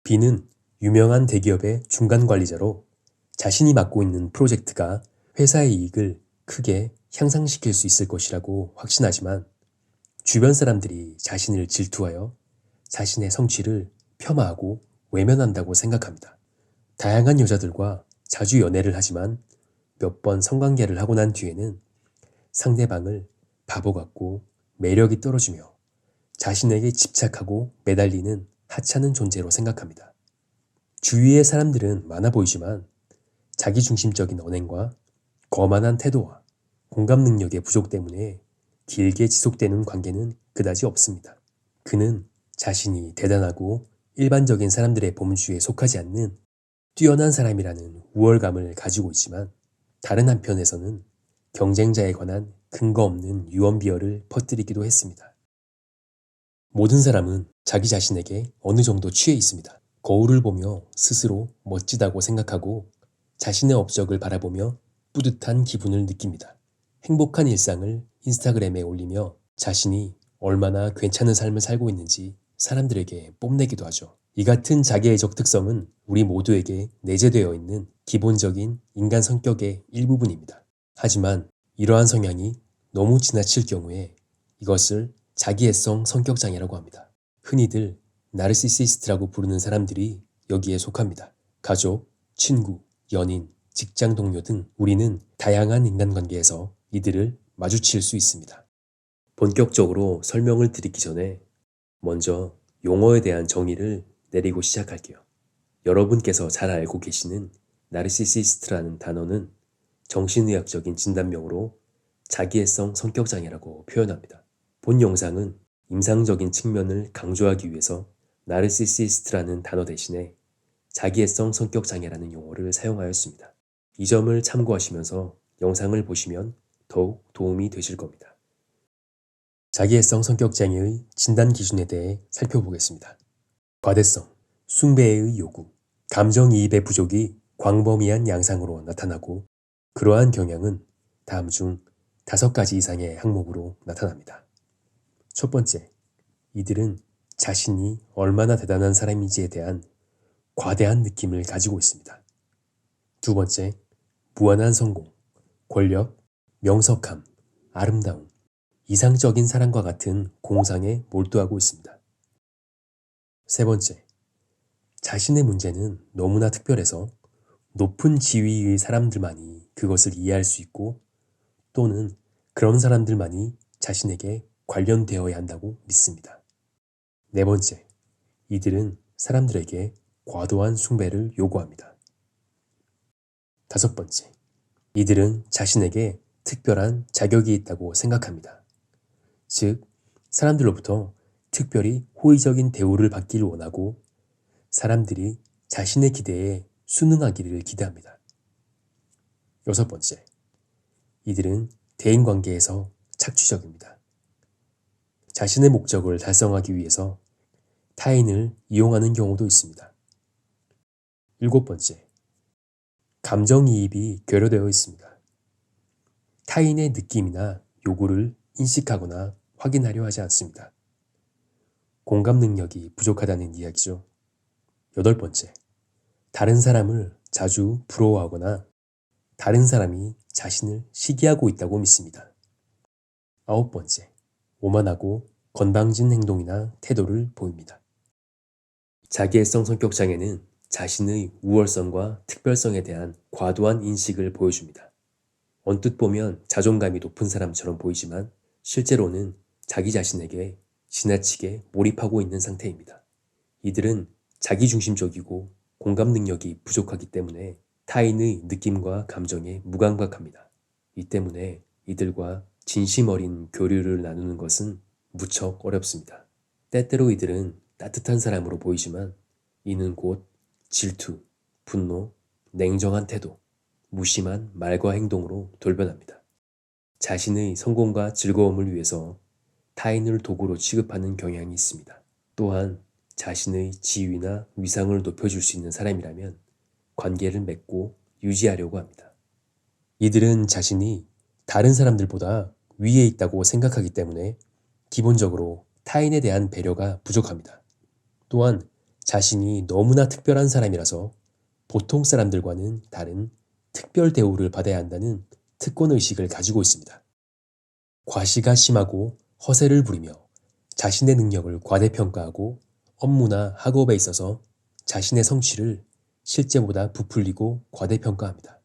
B는 유명한 대기업의 중간 관리자로 자신이 맡고 있는 프로젝트가 회사의 이익을 크게 향상시킬 수 있을 것이라고 확신하지만 주변 사람들이 자신을 질투하여 자신의 성취를 폄하하고 외면한다고 생각합니다. 다양한 여자들과 자주 연애를 하지만 몇 번 성관계를 하고 난 뒤에는 상대방을 바보 같고 매력이 떨어지며 자신에게 집착하고 매달리는 하찮은 존재로 생각합니다. 주위의 사람들은 많아 보이지만 자기중심적인 언행과 거만한 태도와 공감 능력의 부족 때문에 길게 지속되는 관계는 그다지 없습니다. 그는 자신이 대단하고 일반적인 사람들의 범주에 속하지 않는 뛰어난 사람이라는 우월감을 가지고 있지만 다른 한편에서는 경쟁자에 관한 근거 없는 유언비어를 퍼뜨리기도 했습니다. 모든 사람은 자기 자신에게 어느 정도 취해 있습니다. 거울을 보며 스스로 멋지다고 생각하고 자신의 업적을 바라보며 뿌듯한 기분을 느낍니다. 행복한 일상을 인스타그램에 올리며 자신이 얼마나 괜찮은 삶을 살고 있는지 사람들에게 뽐내기도 하죠. 이 같은 자기애적 특성은 우리 모두에게 내재되어 있는 기본적인 인간 성격의 일부분입니다. 하지만 이러한 성향이 너무 지나칠 경우에 이것을 자기애성 성격장애라고 합니다. 흔히들 나르시시스트라고 부르는 사람들이 여기에 속합니다. 가족, 친구, 연인, 직장 동료 등 우리는 다양한 인간관계에서 이들을 마주칠 수 있습니다. 본격적으로 설명을 드리기 전에 먼저 용어에 대한 정의를 내리고 시작할게요. 여러분께서 잘 알고 계시는 나르시시스트라는 단어는 정신의학적인 진단명으로 자기애성 성격장애라고 표현합니다. 본 영상은 임상적인 측면을 강조하기 위해서 나르시시스트라는 단어 대신에 자기애성 성격장애라는 용어를 사용하였습니다. 이 점을 참고하시면서 영상을 보시면 더욱 도움이 되실 겁니다. 자기애성 성격장애의 진단 기준에 대해 살펴보겠습니다. 과대성, 숭배의 요구, 감정이입의 부족이 광범위한 양상으로 나타나고 그러한 경향은 다음 중 5가지 이상의 항목으로 나타납니다. 첫 번째, 이들은 자신이 얼마나 대단한 사람인지에 대한 과대한 느낌을 가지고 있습니다. 두 번째, 무한한 성공, 권력, 명석함, 아름다움, 이상적인 사랑과 같은 공상에 몰두하고 있습니다. 세 번째, 자신의 문제는 너무나 특별해서 높은 지위의 사람들만이 그것을 이해할 수 있고 또는 그런 사람들만이 자신에게 관련되어야 한다고 믿습니다. 네 번째, 이들은 사람들에게 과도한 숭배를 요구합니다. 다섯 번째, 이들은 자신에게 특별한 자격이 있다고 생각합니다. 즉, 사람들로부터 특별히 호의적인 대우를 받기를 원하고 사람들이 자신의 기대에 순응하기를 기대합니다. 여섯 번째, 이들은 대인관계에서 착취적입니다. 자신의 목적을 달성하기 위해서 타인을 이용하는 경우도 있습니다. 일곱 번째, 감정이입이 결여되어 있습니다. 타인의 느낌이나 요구를 인식하거나 확인하려 하지 않습니다. 공감 능력이 부족하다는 이야기죠. 여덟 번째, 다른 사람을 자주 부러워하거나 다른 사람이 자신을 시기하고 있다고 믿습니다. 아홉 번째, 오만하고 건방진 행동이나 태도를 보입니다. 자기애성 성격장애는 자신의 우월성과 특별성에 대한 과도한 인식을 보여줍니다. 언뜻 보면 자존감이 높은 사람처럼 보이지만 실제로는 자기 자신에게 지나치게 몰입하고 있는 상태입니다. 이들은 자기중심적이고 공감 능력이 부족하기 때문에 타인의 느낌과 감정에 무감각합니다. 이 때문에 이들과 진심 어린 교류를 나누는 것은 무척 어렵습니다. 때때로 이들은 따뜻한 사람으로 보이지만 이는 곧 질투, 분노, 냉정한 태도, 무심한 말과 행동으로 돌변합니다. 자신의 성공과 즐거움을 위해서 타인을 도구로 취급하는 경향이 있습니다. 또한 자신의 지위나 위상을 높여줄 수 있는 사람이라면 관계를 맺고 유지하려고 합니다. 이들은 자신이 다른 사람들보다 위에 있다고 생각하기 때문에 기본적으로 타인에 대한 배려가 부족합니다. 또한 자신이 너무나 특별한 사람이라서 보통 사람들과는 다른 특별 대우를 받아야 한다는 특권의식을 가지고 있습니다. 과시가 심하고 허세를 부리며 자신의 능력을 과대평가하고 업무나 학업에 있어서 자신의 성취를 실제보다 부풀리고 과대평가합니다.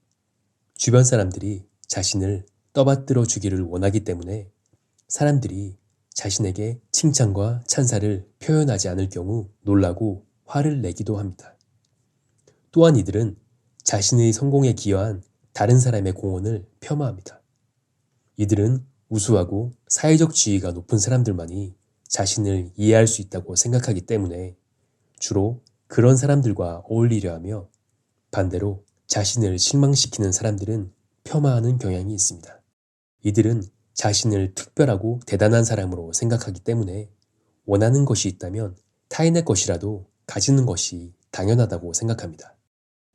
주변 사람들이 자신을 떠받들어 주기를 원하기 때문에 사람들이 자신에게 칭찬과 찬사를 표현하지 않을 경우 놀라고 화를 내기도 합니다. 또한 이들은 자신의 성공에 기여한 다른 사람의 공헌을 폄하합니다. 이들은 우수하고 사회적 지위가 높은 사람들만이 자신을 이해할 수 있다고 생각하기 때문에 주로 그런 사람들과 어울리려 하며 반대로 자신을 실망시키는 사람들은 폄하하는 경향이 있습니다. 이들은 자신을 특별하고 대단한 사람으로 생각하기 때문에 원하는 것이 있다면 타인의 것이라도 가지는 것이 당연하다고 생각합니다.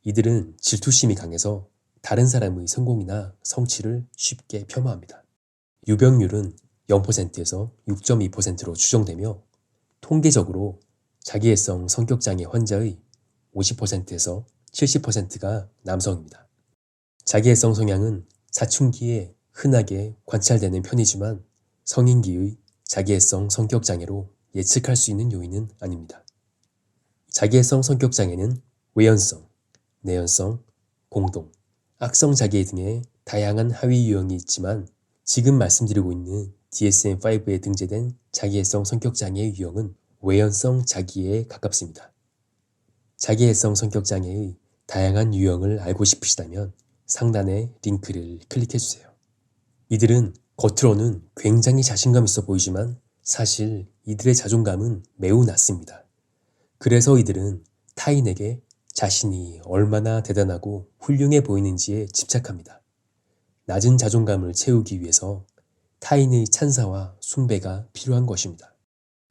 이들은 질투심이 강해서 다른 사람의 성공이나 성취를 쉽게 폄하합니다. 유병률은 0%에서 6.2%로 추정되며 통계적으로 자기애성 성격장애 환자의 50%에서 70%가 남성입니다. 자기애성 성향은 사춘기에 흔하게 관찰되는 편이지만 성인기의 자기애성 성격장애로 예측할 수 있는 요인은 아닙니다. 자기애성 성격장애는 외연성, 내연성, 공동, 악성 자기애 등의 다양한 하위 유형이 있지만 지금 말씀드리고 있는 DSM-5에 등재된 자기애성 성격장애의 유형은 외연성 자기애에 가깝습니다. 자기애성 성격장애의 다양한 유형을 알고 싶으시다면 상단의 링크를 클릭해주세요. 이들은 겉으로는 굉장히 자신감 있어 보이지만 사실 이들의 자존감은 매우 낮습니다. 그래서 이들은 타인에게 자신이 얼마나 대단하고 훌륭해 보이는지에 집착합니다. 낮은 자존감을 채우기 위해서 타인의 찬사와 숭배가 필요한 것입니다.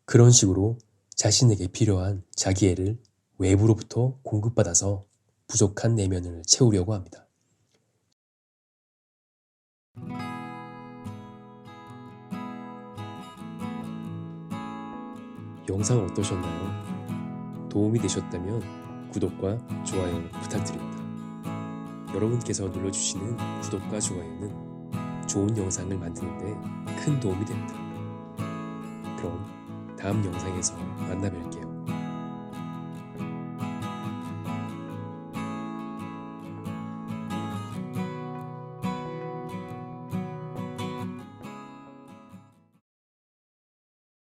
그런 식으로 자신에게 필요한 자기애를 외부로부터 공급받아서 부족한 내면을 채우려고 합니다. 영상 어떠셨나요? 도움이 되셨다면 구독과 좋아요 부탁드립니다. 여러분께서 눌러주시는 구독과 좋아요는 좋은 영상을 만드는데 큰 도움이 됩니다. 그럼 다음 영상에서 만나 뵐게요.